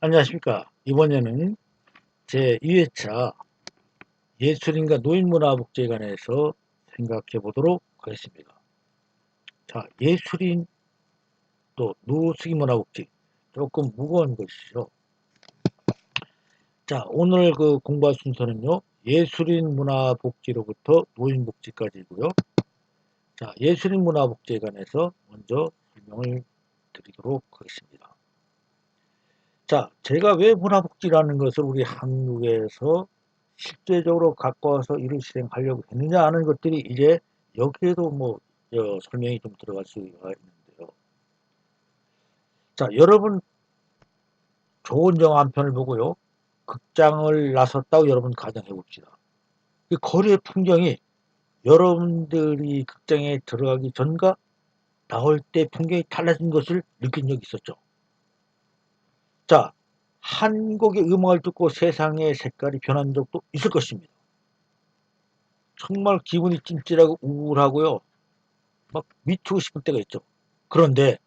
안녕하십니까. 이번에는 제2회차 예술인과 노인문화복지에 관해서 생각해 보도록 하겠습니다. 자, 예술인 또 노숙인문화복지 조금 무거운 것이죠. 자, 오늘 그 공부할 순서는요. 예술인 문화복지로부터 노인복지까지고요. 자, 예술인 문화복지에 관해서 먼저 설명을 드리도록 하겠습니다. 자, 제가 왜 문화복지라는 것을 우리 한국에서 실제적으로 갖고 와서 이를 실행하려고 했느냐 하는 것들이 이제 여기에도 설명이 좀 들어갈 수가 있는데요. 자, 여러분 좋은 영화 한 편을 보고요. 극장을 나섰다고 여러분 가정해 봅시다. 그 거리의 풍경이 여러분들이 극장에 들어가기 전과 나올 때 풍경이 달라진 것을 느낀 적이 있었죠. 자, 한 곡의 음악을 듣고 세상의 색깔이 변한 적도 있을 것입니다. 정말 기분이 찜찜하고 우울하고요. 막 미치고 싶을 때가 있죠. 그런데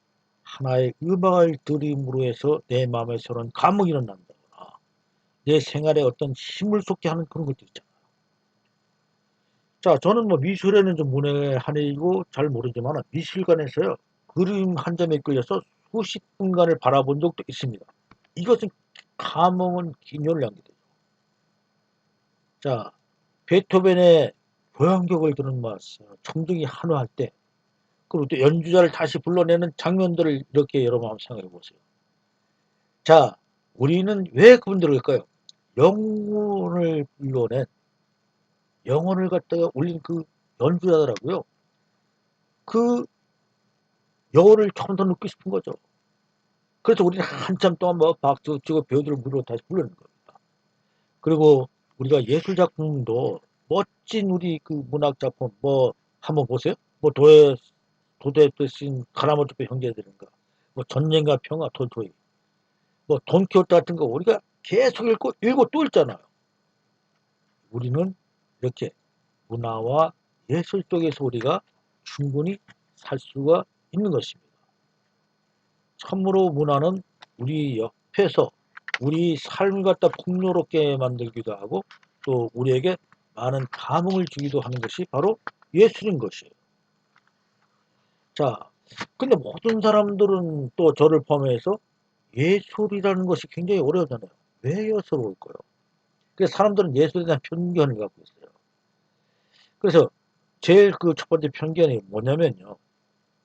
하나의 음악을 들음으로 해서 내 마음에 서는 감흥이 일어난다거나 내 생활에 어떤 힘을 쏟게 하는 그런 것도 있잖아요. 자, 저는 미술에는 좀 문외 한해이고 잘 모르지만 미술관에서요. 그림 한 점에 끌려서 수십 분간을 바라본 적도 있습니다. 이것은 감흥은 기묘를 남기죠. 자, 베토벤의 교향곡을 들은 청중이 한호할 때 그리고 또 연주자를 다시 불러내는 장면들을 이렇게 여러분 한번 생각해 보세요. 자, 우리는 왜 그분들을 할까요? 영혼을 불러낸 영혼을 갖다가 올린 그 연주자더라고요. 그 영혼을 처음 더 느끼고 싶은 거죠. 그래서 우리는 한참 동안 박수 치고 배우들을 부르고 다시 부르는 겁니다. 그리고 우리가 예술 작품도 멋진 우리 그 문학 작품 한번 보세요. 도도에 쓰인 카라마조페 형제들인가, 전쟁과 평화 톨토이, 돈키호테 같은 거 우리가 계속 읽고 또 읽잖아요. 우리는 이렇게 문화와 예술 쪽에서 우리가 충분히 살 수가 있는 것입니다. 참으로 문화는 우리 옆에서 우리 삶을 갖다 풍요롭게 만들기도 하고 또 우리에게 많은 감흥을 주기도 하는 것이 바로 예술인 것이에요. 자, 근데 모든 사람들은 또 저를 포함해서 예술이라는 것이 굉장히 어려워하잖아요. 왜 예술일까요? 그래서 사람들은 예술에 대한 편견을 갖고 있어요. 그래서 제일 그 첫 번째 편견이 뭐냐면요.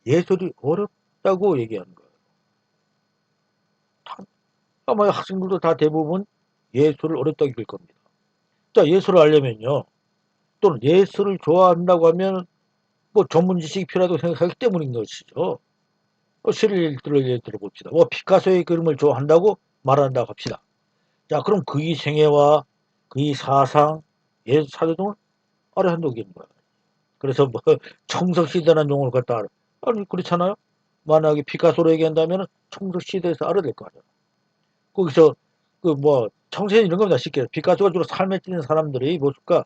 예술이 어렵다고 얘기하는 거예요. 아마 학생들도 다 대부분 예술을 어렵다고 얘기할 겁니다. 자, 예술을 하려면요. 또는 예술을 좋아한다고 하면 전문 지식이 필요하다고 생각하기 때문인 것이죠. 예를 들어봅시다. 피카소의 그림을 좋아한다고 말한다고 합시다. 자, 그럼 그의 생애와 그의 사상, 예술 사조 등을 알아야 한다고 얘기하는 거예요. 그래서 청석시대라는 용어를 갖다 알아. 아니, 그렇잖아요? 만약에 피카소로 얘기한다면 청석시대에서 알아야 될 거 아니에요. 거기서 청소년 이런 겁니다. 쉽게. 피카소가 주로 삶에 찌는 사람들의 모습과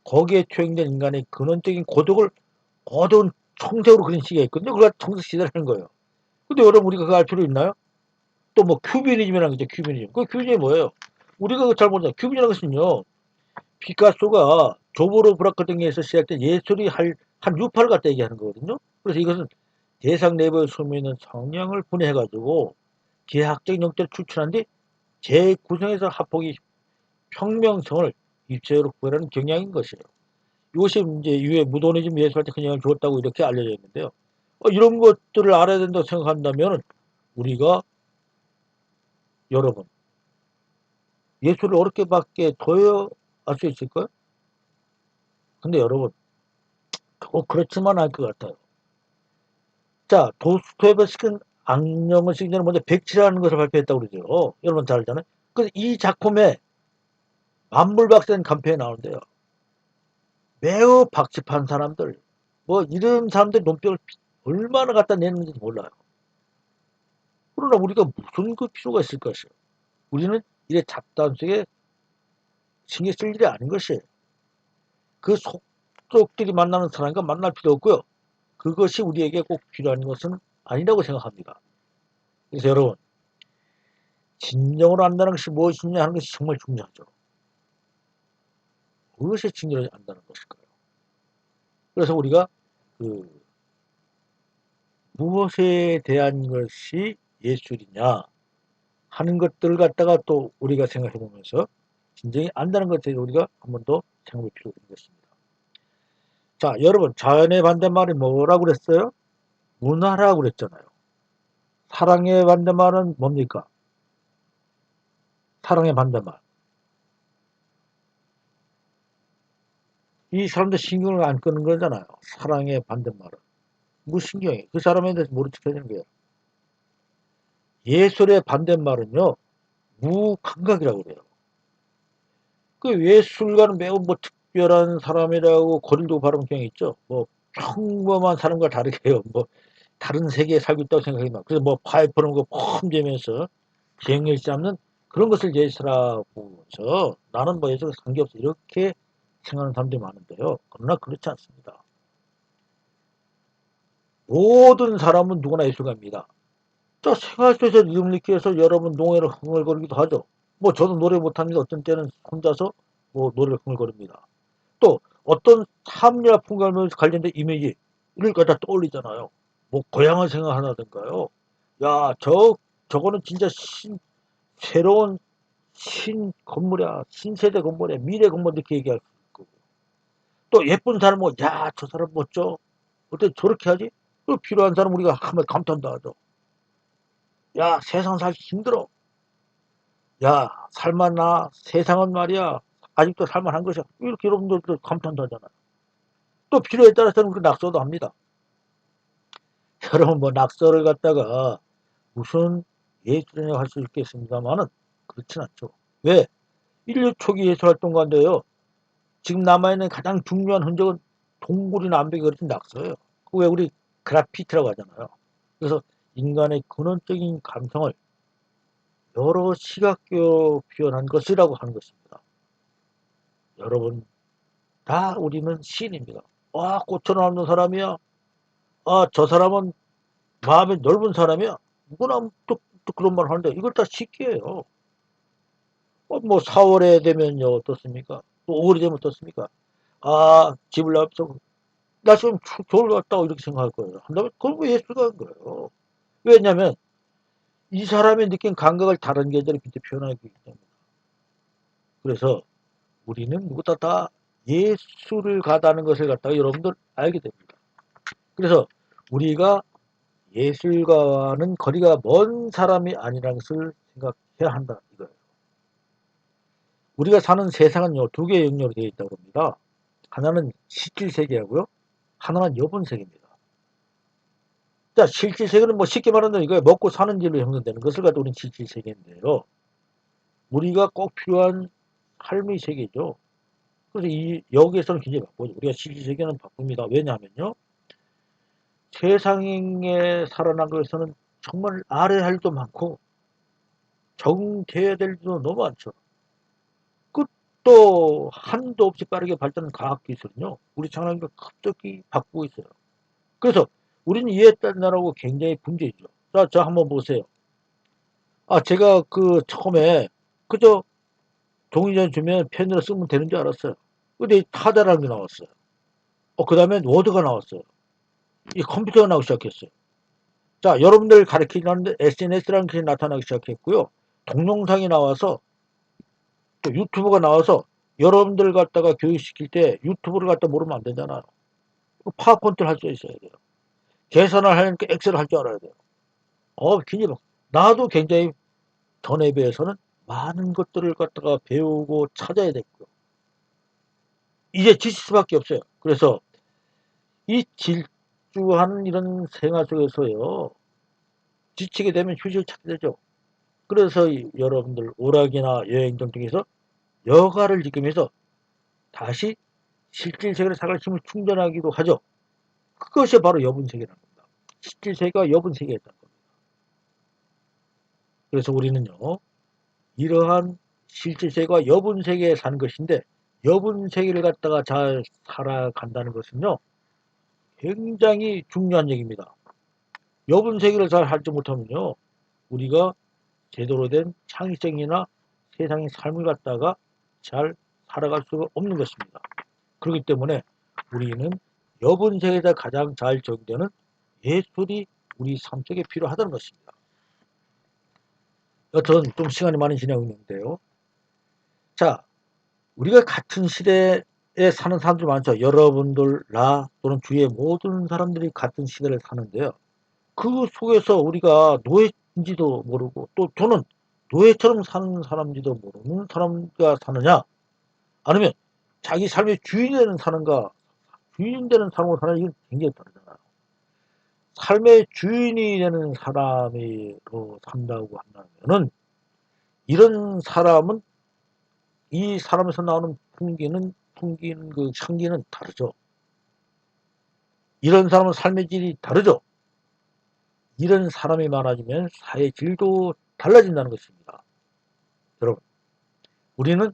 거기에 투영된 인간의 근원적인 고독을 어두운 청색으로 그린 시기가 있거든요. 그걸 청석시대라는 거예요. 근데 여러분 우리가 그거 알 필요 있나요? 또 큐비니즘이라는 게 있죠. 큐비니즘. 그 큐비니즘이 뭐예요? 우리가 그거 잘 모르잖아요. 큐비니즘이라는 것은요. 피카소가 조보로 브라카등에서 시작된 예술이 한 유파를 갖다 얘기하는 거거든요. 그래서 이것은 대상 내부에 소미있는 성향을 분해해가지고 계학적 영역들을 추출한 뒤 재구성해서 합폭이 혁명성을 입체적으로 구현하는 경향인 것이에요. 이것이 이제 이후에 무도니즘 예술할 때 큰 영향을 주었다고 이렇게 알려져 있는데요. 이런 것들을 알아야 된다고 생각한다면 우리가 여러분 예술을 어렵게밖에 더 할 수 있을까요? 근데 여러분 그렇지만 않을 것 같아요. 자, 도스토옙스키는 악령을 쓰기 전에 먼저 백치라는 것을 발표했다고 그러죠. 여러분 잘 알잖아요. 그래서 이 작품에 만물박사는 간편에 나오는데요. 매우 박집한 사람들, 이런 사람들 논평을 얼마나 갖다 내는지 몰라요. 그러나 우리가 무슨 그 필요가 있을 것이에요. 우리는 이래 잡다한 속에 신경 쓸 일이 아닌 것이에요. 그 속속들이 만나는 사람과 만날 필요 없고요. 그것이 우리에게 꼭 필요한 것은 아니라고 생각합니다. 그래서 여러분, 진정으로 안다는 것이 무엇이냐 하는 것이 정말 중요하죠. 무엇이 진정으로 안다는 것일까요? 그래서 우리가 그 무엇에 대한 것이 예술이냐 하는 것들을 갖다가 또 우리가 생각해 보면서 진정히 안다는 것에 대해서 우리가 한 번 더 생각해 볼 필요가 있는 것입니다. 자, 여러분, 자연의 반대말이 뭐라고 그랬어요? 문화라고 그랬잖아요. 사랑의 반대말은 뭡니까? 사랑의 반대말. 이 사람들 신경을 안 끄는 거잖아요. 사랑의 반대말은. 무신경이. 그 사람에 대해서 모른 척 하는 거예요. 예술의 반대말은요, 무감각이라고 그래요. 그 예술가는 매우 뭐 특별한 사람이라고 거리를 두고 바라보는 경향이 있죠. 뭐 평범한 사람과 다르게 요 뭐 다른 세계에 살고 있다고 생각하지 마. 그래서 뭐 파이프는 거 펌대면서 비행열시 잡는 그런 것을 예술이라고 보면서 나는 뭐 예술과 관계없어 이렇게 생각하는 사람들이 많은데요. 그러나 그렇지 않습니다. 모든 사람은 누구나 예술가입니다. 자, 생활 속에서 리듬을 느끼기 위해서 여러분 노래를 흥얼거리기도 하죠. 뭐 저도 노래 못합니다. 어떤 때는 혼자서 뭐 노래를 흥얼거립니다. 또 어떤 삶이나 풍경과 관련된 이미지 이걸 갖다 떠올리잖아요. 뭐 고향을 생각하다든가요. 야, 저거는 진짜 새로운 신 건물이야. 신세대 건물이야. 미래 건물 이렇게 얘기할 수 있고. 또 예쁜 사람 뭐, 야, 저 사람 멋져. 어떻게 저렇게 하지? 또 필요한 사람 우리가 한번 감탄도 하죠. 야, 세상 살기 힘들어. 야, 살만나. 세상은 말이야. 아직도 살만한 것이야. 이렇게 여러분들도 감탄도 하잖아요. 또 필요에 따라서는 그 낙서도 합니다. 여러분 뭐 낙서를 갖다가 무슨 예술이라고 할 수 있겠습니다만은 그렇진 않죠. 왜? 인류 초기 예술 활동 가운데요. 지금 남아있는 가장 중요한 흔적은 동굴이나 암벽에 그려진 낙서예요. 그왜 우리 그래피티라고 하잖아요. 그래서 인간의 근원적인 감성을 여러 시각적으로 표현한 것이라고 하는 것입니다. 여러분 다 우리는 시인입니다. 아, 꽃처럼 없는 사람이야. 아, 저 사람은 마음이 넓은 사람이야. 누구나 또 그런 말 하는데 이걸 다 쉽게 해요. 뭐 4월에 되면요 어떻습니까? 또 5월이 되면 어떻습니까? 아, 집을 나서 나 지금 겨울 같다고 이렇게 생각할 거예요. 한다면 그건 뭐 예술가인 거예요. 왜냐면 이 사람이 느낀 감각을 다른 계절에 빛에 표현하기 때문에. 그래서 우리는 누구보다 다 예술을 가다는 것을 갖다가 여러분들 알게 됩니다. 그래서 우리가 예술가와는 거리가 먼 사람이 아니라는 것을 생각해야 한다 이거예요. 우리가 사는 세상은요 두 개의 영역으로 되어 있다고 합니다. 하나는 실질세계하고요. 하나는 여본세계입니다. 자, 실질세계는 뭐 쉽게 말하면 이거 먹고 사는 일로 형성되는 것을 가지고 우리는 실질세계인데요. 우리가 꼭 필요한 삶의 세계죠. 그래서 여기에서는 굉장히 바쁘죠. 우리가 실질세계는 바쁩니다. 왜냐하면요. 세상에 살아나기 위해서는 정말 알아야 할 일도 많고 적응돼야 될 일도 너무 많죠. 끝도 한도 없이 빠르게 발전한 과학기술은요. 우리 창조가 급격히 바꾸고 있어요. 그래서 우리는 이에 따르고 굉장히 분주해죠. 자, 저 한번 보세요. 아, 제가 그 처음에 그저 종이전 주면 펜으로 쓰면 되는 줄 알았어요. 근데 타자라는 게 나왔어요. 그 다음에 워드가 나왔어요. 이 컴퓨터가 나오기 시작했어요. 자, 여러분들 가르치는데 SNS라는 게 나타나기 시작했고요. 동영상이 나와서 또 유튜브가 나와서 여러분들 갖다가 교육시킬 때 유튜브를 갖다 모르면 안 되잖아요. 파워포인트를 할 수 있어야 돼요. 계산을 하니까 엑셀을 할 줄 알아야 돼요. 굉장히 나도 굉장히 전에 비해서는 많은 것들을 갖다가 배우고 찾아야 됐고요. 이제 지칠 수밖에 없어요. 그래서 이 질주하는 이런 생활 속에서요. 지치게 되면 휴식을 찾게 되죠. 그래서 여러분들 오락이나 여행 등 중에서 여가를 지키면서 다시 실질세계를 살아갈 힘을 충전하기도 하죠. 그것이 바로 여분세계라는 겁니다. 실질세계가 여분세계였다는 겁니다. 그래서 우리는요. 이러한 실질세계와 여분세계에 사는 것인데 여분세계를 갖다가 잘 살아간다는 것은요. 굉장히 중요한 얘기입니다. 여분세계를 잘 하지 못하면요. 우리가 제대로 된 창의성이나 세상의 삶을 갖다가 잘 살아갈 수가 없는 것입니다. 그렇기 때문에 우리는 여분 세계에서 가장 잘 적용되는 예술이 우리 삶 속에 필요하다는 것입니다. 여튼 좀 시간이 많이 지나고 있는데요. 자, 우리가 같은 시대에 사는 사람들 많죠. 여러분들, 나 또는 주위의 모든 사람들이 같은 시대를 사는데요. 그 속에서 우리가 노예인지도 모르고 또 저는 노예처럼 사는 사람인지도 모르는 사람과 사느냐, 아니면 자기 삶의 주인이 되는 사는가, 주인 되는 사람으로 사느냐, 이건 굉장히 다르잖아요. 삶의 주인이 되는 사람으로 산다고 한다면은 이런 사람은 이 사람에서 나오는 풍기는 그 향기는 다르죠. 이런 사람은 삶의 질이 다르죠. 이런 사람이 많아지면 사회 질도 달라진다는 것입니다. 여러분, 우리는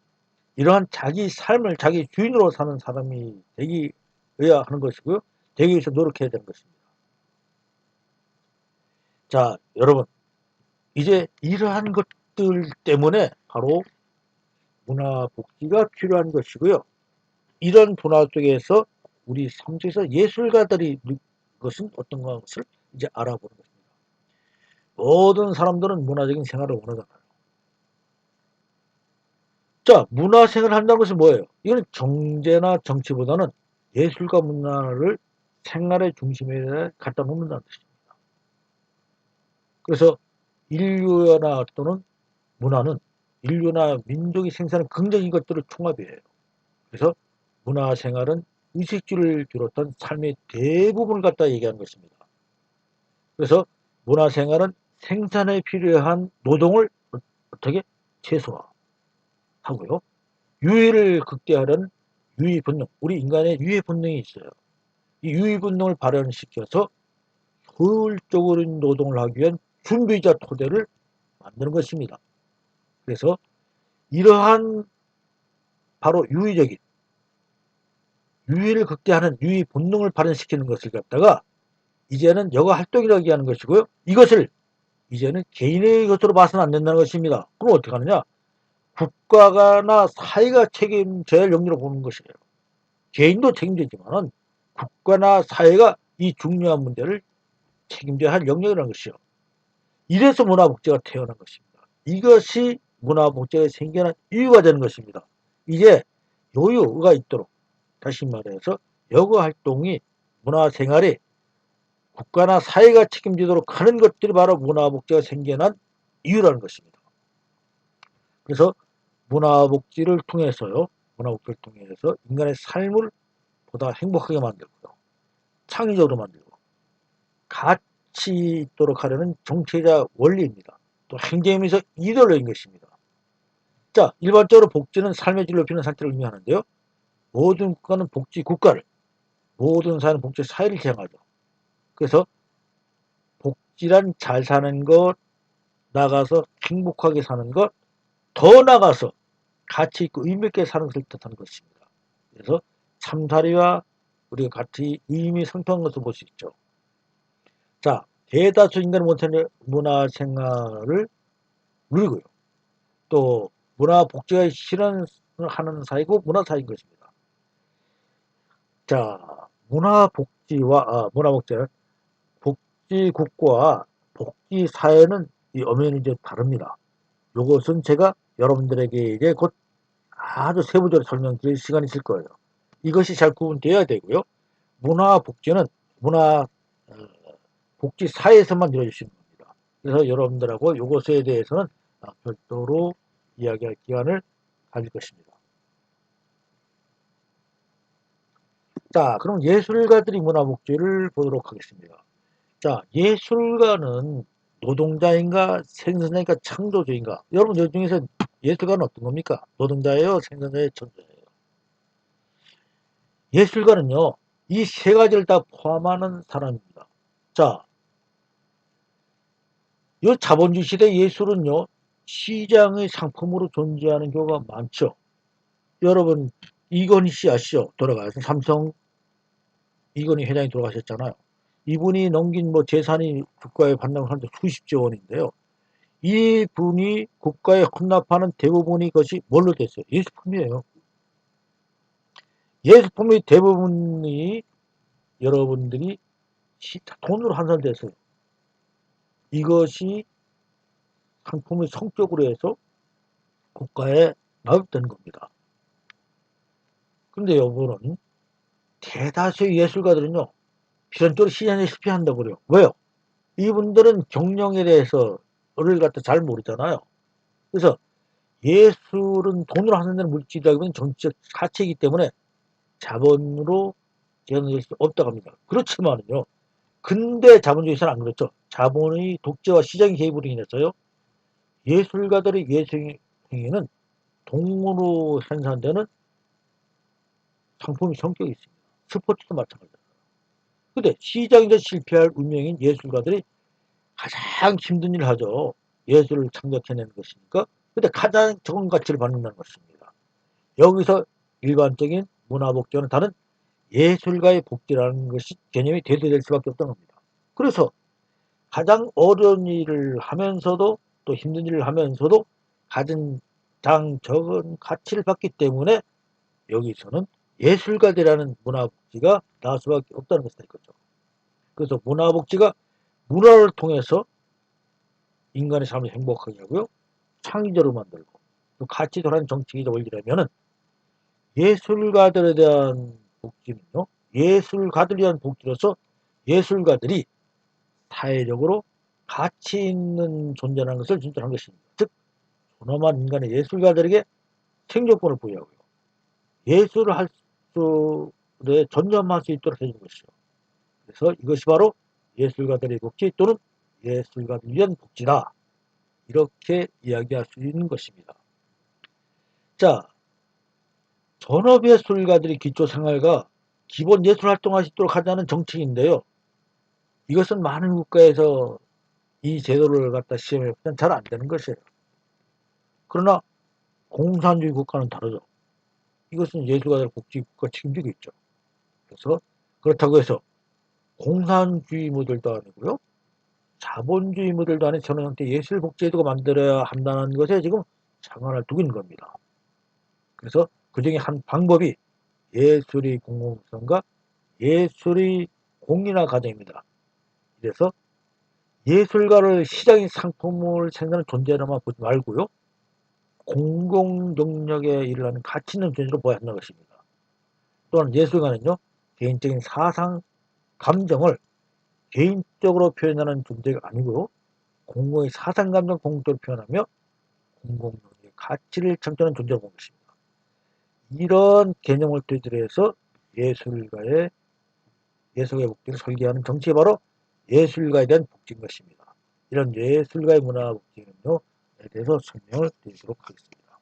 이러한 자기 삶을 자기 주인으로 사는 사람이 되어야 하는 것이고요. 되기 위해서 노력해야 되는 것입니다. 자, 여러분, 이제 이러한 것들 때문에 바로 문화복지가 필요한 것이고요. 이런 문화 속에서 우리 삶 속에서 예술가들이 것은 어떤 것을 이제 알아보는 것입니다. 모든 사람들은 문화적인 생활을 원하잖아요. 자, 문화생활을 한다는 것은 뭐예요? 이건 경제나 정치보다는 예술과 문화를 생활의 중심에 갖다 놓는다는 뜻입니다. 그래서 인류나 또는 문화는 인류나 민족이 생산하는 긍정적인 것들을 총합이에요. 그래서 문화생활은 의식주를 비롯한 삶의 대부분을 갖다 얘기하는 것입니다. 그래서 문화생활은 생산에 필요한 노동을 어떻게 최소화하고요. 유해를 극대화하는 유해 본능, 우리 인간의 유해 본능이 있어요. 이 유해 본능을 발현시켜서 효율적으로 노동을 하기 위한 준비자 토대를 만드는 것입니다. 그래서 이러한 바로 유의적인 유해를 극대화하는 유해 본능을 발현시키는 것을 갖다가 이제는 여가 활동이라고 얘기하는 것이고요. 이것을 이제는 개인의 것으로 봐서는 안 된다는 것입니다. 그럼 어떻게 하느냐? 국가나 사회가 책임져야 할 영역으로 보는 것이에요. 개인도 책임지지만 국가나 사회가 이 중요한 문제를 책임져야 할 영역이라는 것이요. 이래서 문화복지가 태어난 것입니다. 이것이 문화복지가 생겨난 이유가 되는 것입니다. 이제 여유가 있도록, 다시 말해서 여가활동이 문화생활이 국가나 사회가 책임지도록 하는 것들이 바로 문화복지가 생겨난 이유라는 것입니다. 그래서 문화복지를 통해서요, 문화복지를 통해서 인간의 삶을 보다 행복하게 만들고요, 창의적으로 만들고 가치 있도록 하려는 정치자 원리입니다. 또 행정에서 이데올로기인 것입니다. 자, 일반적으로 복지는 삶의 질을 높이는 상태를 의미하는데요. 모든 국가는 복지 국가를, 모든 사회는 복지 사회를 지향하죠. 그래서 복지란 잘 사는 것, 나가서 행복하게 사는 것, 더 나가서 가치 있고 의미 있게 사는 것을 뜻하는 것입니다. 그래서 참사리와 우리가 같이 의미 상통한 것을 볼 수 있죠. 자, 대다수 인간은 문화생활을 누리고요. 또 문화복지가 실현하는 사회고 문화사회인 것입니다. 자, 문화복지는 복지국가와 복지사회는 이 엄연히 이제 다릅니다. 이것은 제가 여러분들에게 이제 곧 아주 세부적으로 설명드릴 시간이 있을 거예요. 이것이 잘 구분되어야 되고요. 문화복지는 문화 복지사회에서만 이루어질 수 있는 겁니다. 그래서 여러분들하고 이것에 대해서는 별도로 이야기할 기간을 가질 것입니다. 자, 그럼 예술가들이 문화복지를 보도록 하겠습니다. 자, 예술가는 노동자인가 생산자인가 창조주인가? 여러분 이 중에서 예술가는 어떤 겁니까? 노동자예요? 생산자예요? 창조자예요? 예술가는요, 이 세 가지를 다 포함하는 사람입니다. 자, 이 자본주의 시대 예술은요, 시장의 상품으로 존재하는 경우가 많죠. 여러분, 이건희 씨 아시죠? 돌아가서 삼성 이건희 회장이 돌아가셨잖아요. 이분이 넘긴 뭐 재산이 국가에 반납을 하는데 수십조 원인데요. 이분이 국가에 헌납하는 대부분이 것이 뭘로 됐어요? 예술품이에요. 예술품의 대부분이 여러분들이 돈으로 환산돼서요. 이것이 상품의 성격으로 해서 국가에 납입되는 겁니다. 그런데 여러분은 대다수의 예술가들은요, 필연적으로 시장에 실패한다고 그래요. 왜요? 이분들은 경영에 대해서 를 갖다 잘 모르잖아요. 그래서 예술은 돈으로 환산되는 물질이라기보다는 정치적 가치이기 때문에 자본으로 재현될 수 없다고 합니다. 그렇지만요, 근대 자본주의에서는 안 그렇죠. 자본의 독재와 시장 개입으로 인해서요, 예술가들의 예술 행위는 돈으로 생산되는 상품의 성격이 있습니다. 스포츠도 마찬가지입니다. 근데 시장에서 실패할 운명인 예술가들이 가장 힘든 일을 하죠. 예술을 창작해내는 것이니까. 근데 가장 적은 가치를 받는다는 것입니다. 여기서 일반적인 문화복지와는 다른 예술가의 복지라는 것이 개념이 대두될 수밖에 없다는 겁니다. 그래서 가장 어려운 일을 하면서도 또 힘든 일을 하면서도 가장 적은 가치를 받기 때문에 여기서는 예술가들이라는 문화복지가 나올 수밖에 없다는 것이다 이거죠. 그래서 문화복지가 문화를 통해서 인간의 삶을 행복하게 하고요. 창의적으로 만들고 또 가치도라는 정치기적 원리라면은 예술가들에 대한 복지는요. 예술가들에 대한 복지로서 예술가들이 사회적으로 가치 있는 존재라는 것을 진술한 것입니다. 즉 존엄한 인간의 예술가들에게 생존권을 부여하고요. 예술을 할 수에 전념할 수 있도록 해주는 것이죠. 그래서 이것이 바로 예술가들의 복지 또는 예술가들 위한 복지다. 이렇게 이야기할 수 있는 것입니다. 자, 전업예술가들이 기초생활과 기본 예술활동할 수 있도록 하자는 정책인데요. 이것은 많은 국가에서 이 제도를 갖다 시험해보면 잘 안 되는 것이에요. 그러나 공산주의 국가는 다르죠. 이것은 예술가들 복지 국가 책임지고 있죠. 그래서 그렇다고 해서 공산주의 모델도 아니고요. 자본주의 모델도 아닌 저런 형태 예술 복지 제도가 만들어야 한다는 것에 지금 장관을 두고 있는 겁니다. 그래서 그 중에 한 방법이 예술의 공공성과 예술의 공인화 과정입니다. 그래서 예술가를 시장의 상품을 생산하는 존재로만 보지 말고요. 공공 영역에 일을 하는 가치 있는 존재로 보아야 한다는 것입니다. 또한 예술가는요. 개인적인 사상, 감정을 개인적으로 표현하는 존재가 아니고 공공의 사상, 감정 공적으로 표현하며 공공 영역의 가치를 창조하는 존재로 보는 것입니다. 이런 개념을 토대로 해서 예술가의 복지를 설계하는 정책이 바로 예술가에 대한 복지인 것입니다. 이런 예술가의 문화 복지는요,에 대해서 설명을 드리도록 하겠습니다.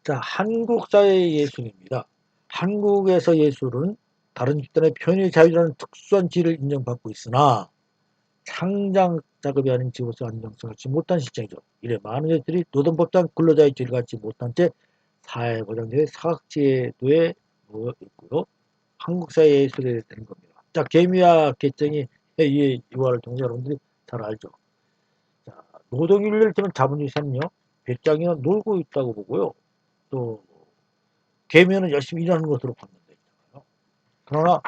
자, 한국 사회의 예술입니다. 한국에서 예술은 다른 집단의 표현의 자유라는 특수한 지위를 인정받고 있으나 창작 작업이 아닌 직업에서 안정성을 갖지 못한 시장이죠. 이래 많은 예술이 노동법상 근로자의 지위를 갖지 못한 채 사회보장제의 사각지도에 놓여 있고요. 한국 사회 예술이 되는 겁니다. 자, 개미와 개정이 이 유화를 통해서 여러분들이 잘 알죠. 자, 노동인류를 때는 자본주의 사는요, 배짱이는 놀고 있다고 보고요. 또 개미는 열심히 일하는 것으로 판단되어 있잖아요. 그러나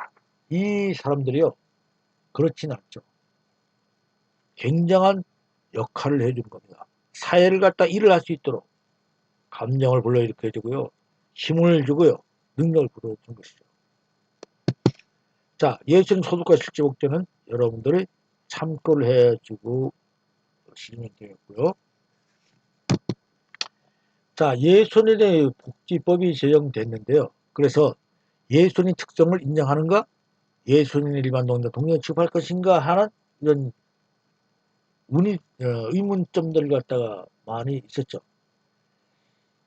이 사람들이요, 그렇진 않죠. 굉장한 역할을 해주는 겁니다. 사회를 갖다 일을 할 수 있도록 감정을 불러일으켜 주고요, 힘을 주고요, 능력을 불러주는 것이죠. 자, 예술 소득과 실제 복제는 여러분들이 참고를 해주고 진행되었고요. 자, 예술인의 복지법이 제정됐는데요. 그래서 예술인 특성을 인정하는가, 예술인 일반 노동자 동료 취급할 것인가 하는 이런 의문점들을 갖다가 많이 있었죠.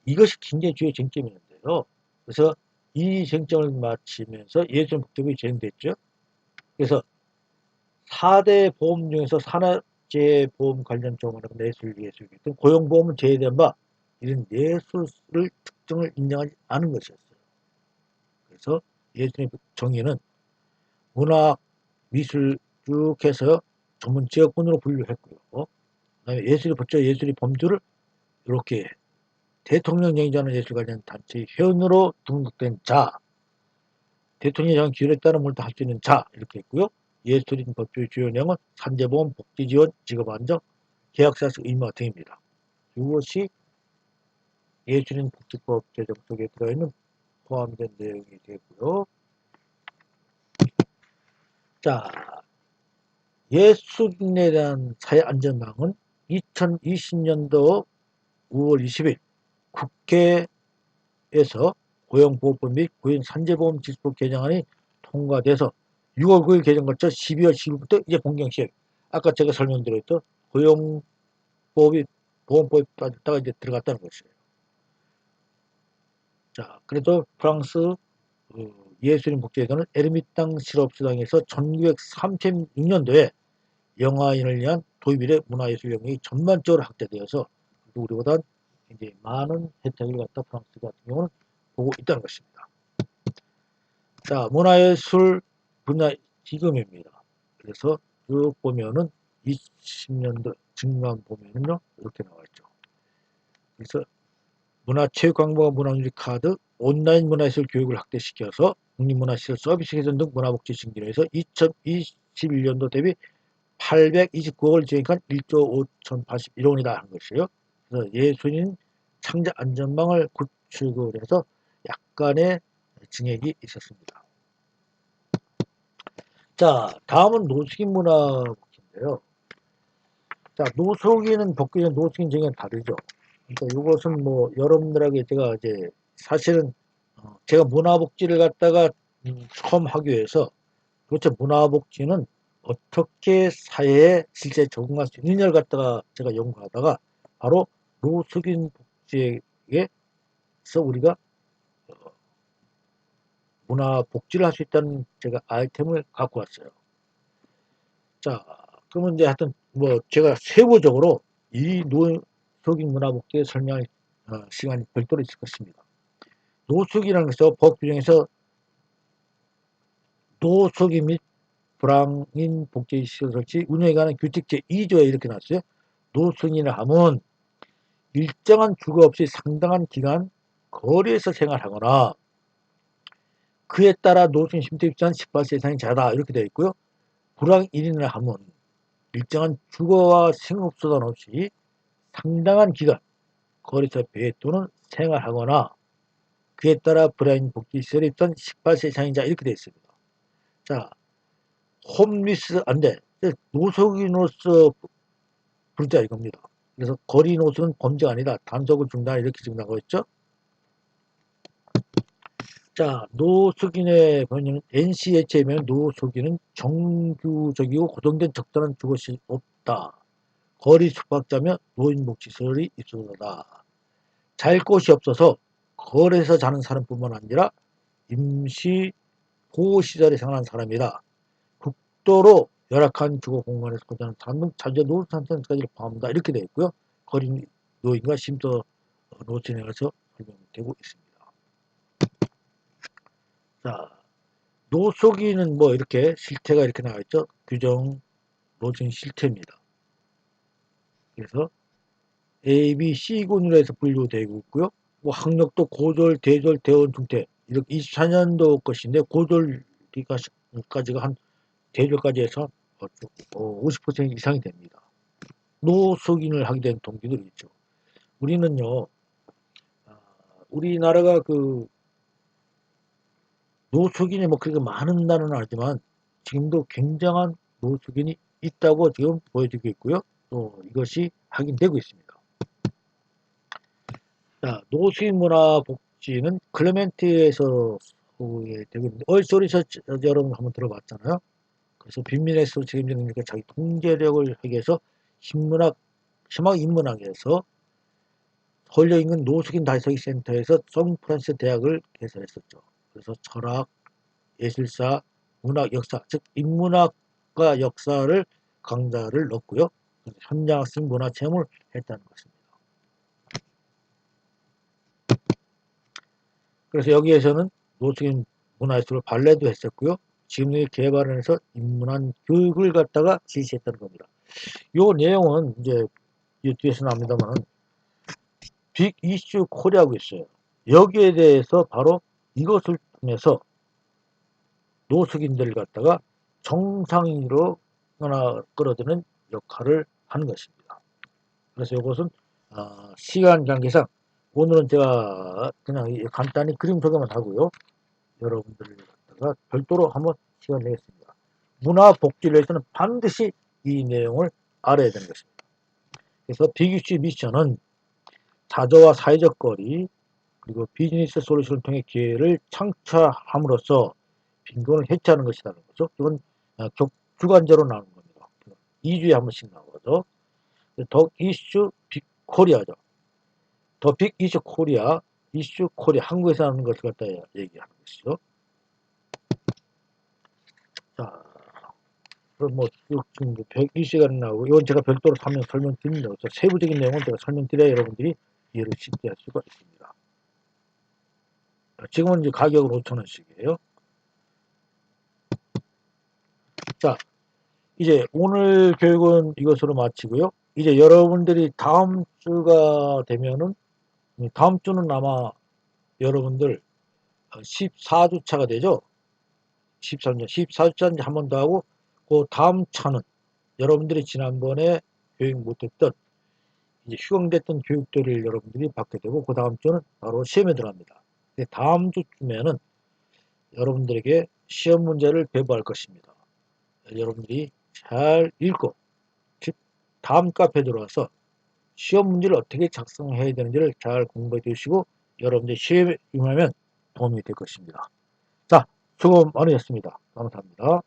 이것이 굉장히 주요 쟁점이었는데요. 그래서 이 쟁점을 마치면서 예술 복지법이 제정됐죠. 그래서 4대 보험 중에서 산업재해보험 관련 조문은 예술 등 고용보험은 제외된 바 이런 예술을 특정을 인정하지 않은 것이었어요. 그래서 예술의 정의는 문학, 미술 쭉 해서 전문 지역군으로 분류했고요. 그다음에 예술이 법조 예술이 범주를 이렇게 대통령령이 인정하는 예술 관련 단체 회원으로 등록된 자, 대통령이 정한 기준에 따라 뭘도 할 수 있는 자 이렇게 있고요. 예술인 법조의 주요 내용은 산재보험, 복지지원, 직업안정, 계약사실 의무 등입니다. 이것이 예술인 복지법 제정 속에 들어있는 포함된 내용이 되고요. 자, 예술인에 대한 사회안전망은 2020년도 5월 20일 국회에서 고용보호법 및 고용산재보험 지수법 개정안이 통과돼서 6월 9일 개정 거쳐 12월 10일부터 이제 본격 시행. 아까 제가 설명드렸던 고용법이 보험법에 빠졌다가 이제 들어갔다는 것이에요. 자, 그래도 프랑스 예술인 복지회관은 에르미땅 실업수당에서 1936년도에 영화인을 위한 도입 이래 문화예술 영역이 전반적으로 확대되어서 우리보다 굉장히 많은 혜택을 갖다 프랑스 같은 경우는 보고 있다는 것입니다. 자, 문화예술 분야 기금입니다. 그래서 쭉 보면은 20년도 증감 보면은요 이렇게 나와 있죠. 그래서 문화체육관광부가 문화유리 카드, 온라인 문화예술 교육을 확대시켜서 국립문화시설 서비스 개선 등 문화복지 증진에서 2021년도 대비 829억을 지원한 1조 5,081억 원이다 하는 것이에요. 그래서 예술인 창작 안전망을 구축을 해서 약간의 증액이 있었습니다. 자, 다음은 노숙인 문화복지인데요. 자, 노숙인은 복귀는 노숙인 증액은 다르죠. 그러니까 이것은 뭐 여러분들에게 제가 이제 사실은 제가 문화복지를 갖다가 처음 하기 위해서 도대체 문화복지는 어떻게 사회에 실제 적응할 수 있느냐를 갖다가 제가 연구하다가 바로 노숙인 복지에서 우리가 문화복지를 할 수 있다는 제가 아이템을 갖고 왔어요. 자, 그러면 이제 하여튼 뭐 제가 세부적으로 이 노숙인 문화복지에 설명할 시간이 별도로 있을 것입니다. 노숙이라는 것은 법 규정에서 노숙인 및 불황인 복지시설 설치 운영에 관한 규칙 제2조에 이렇게 나왔어요. 노숙인을 하면 일정한 주거 없이 상당한 기간 거리에서 생활하거나 그에 따라 노숙인 심태 입장한 18세 이상의 자다 이렇게 되어 있고요. 불황인을 하면 일정한 주거와 생업수단 없이 상당한 기간 거리에서 배 또는 생활하거나 그에 따라 불황인 복지시설에 입단 18세 이상인 자 이렇게 되어 있습니다. 자, 홈리스 안 돼. 노숙인으로서 부르자 이겁니다. 그래서 거리 노숙은 범죄가 아니다. 단속을 중단 이렇게 지금 나가고 있죠. 자, 노숙인의 번역은 NCH에면 노숙인은 정규적이고 고정된 적절한 주거시 없다. 거리 숙박자며 노인복지시설이 있어서다. 잘 곳이 없어서 거리에서 자는 사람뿐만 아니라 임시 보호시설에 생활하는 사람이다. 극도로 열악한 주거 공간에서 거주하는 사람 등 자주 노숙 상태까지 포함한다. 이렇게 되어 있고요. 거리 노인과 심도 노진에 관해서 설명되고 있습니다. 자, 노숙인은 뭐 이렇게 실태가 이렇게 나와 있죠. 규정 노숙인 실태입니다. 그래서 A, B, C군으로 해서 분류되고 있고요. 뭐 학력도 고졸, 대졸, 대원, 중퇴 이렇게 24년도 것인데 고졸까지가 한 대졸까지 해서 50% 이상이 됩니다. 노숙인을 하게 된 동기들이 있죠. 우리는요, 우리나라가 그 노숙인이 뭐 그렇게 많은 나라는 아니지만 지금도 굉장한 노숙인이 있다고 지금 보여지고 있고요. 또 이것이 확인되고 있습니다. 자, 노숙인 문화 복지는 클레멘트에서 소개되고 있는데 얼소리서 여러분 한번 들어봤잖아요. 그래서 빈민에서 책임지니까 자기 통제력을 하기 위해서 심학 인문학에서 서울역 인근 노숙인 다이서기 센터에서 성프란스 대학을 개설했었죠. 그래서 철학, 예술사, 문학, 역사, 즉 인문학과 역사를 강좌를 넣고요. 현장학생 문화체험을 했다는 것입니다. 그래서 여기에서는 노숙인 문화예술을 발레도 했었고요. 지금 개발을 해서 인문학 교육을 갖다가 지시했다는 겁니다. 요 내용은 이제 이 뒤에서 나옵니다만 빅 이슈 코리아고 있어요. 여기에 대해서 바로 이것을 통해서 노숙인들을 갖다가 정상인으로 끌어들이는 역할을 하는 것입니다. 그래서 이것은 시간 관계상 오늘은 제가 그냥 간단히 그림 소개만 하고요. 여러분들을 갖다가 별도로 한번 시간 내겠습니다. 문화복지를 위해서는 반드시 이 내용을 알아야 되는 것입니다. 그래서 빅이슈 미션은 자저와 사회적 거리 그리고 비즈니스 솔루션을 통해 기회를 창출함으로써 빈곤을 해체하는 것이라는 거죠. 이건 주관제로 나오는 겁니다. 2주에 한 번씩 나오죠. 더 이슈 빅 코리아죠. 더 빅 이슈 코리아, 이슈 코리아, 한국에서 하는 것을 갖다 얘기하는 것이죠. 자, 그럼 뭐, 지금 120시간 나오고, 이건 제가 별도로 설명드립니다. 그래서 세부적인 내용은 제가 설명드려야 여러분들이 이해를 쉽게 할 수가 있습니다. 지금은 이제 가격은 5,000원씩이에요. 자, 이제 오늘 교육은 이것으로 마치고요. 이제 여러분들이 다음 주가 되면은, 다음 주는 아마 여러분들 14주차가 되죠. 14주차 한 번 더 하고, 그 다음 차는 여러분들이 지난번에 교육 못했던, 이제 휴강됐던 교육들을 여러분들이 받게 되고, 그 다음 주는 바로 시험에 들어갑니다. 다음 주쯤에는 여러분들에게 시험 문제를 배부할 것입니다. 여러분들이 잘 읽고, 즉, 다음 카페에 들어와서 시험 문제를 어떻게 작성해야 되는지를 잘 공부해 두시고, 여러분들이 시험에 임하면 도움이 될 것입니다. 자, 수고 많으셨습니다. 감사합니다.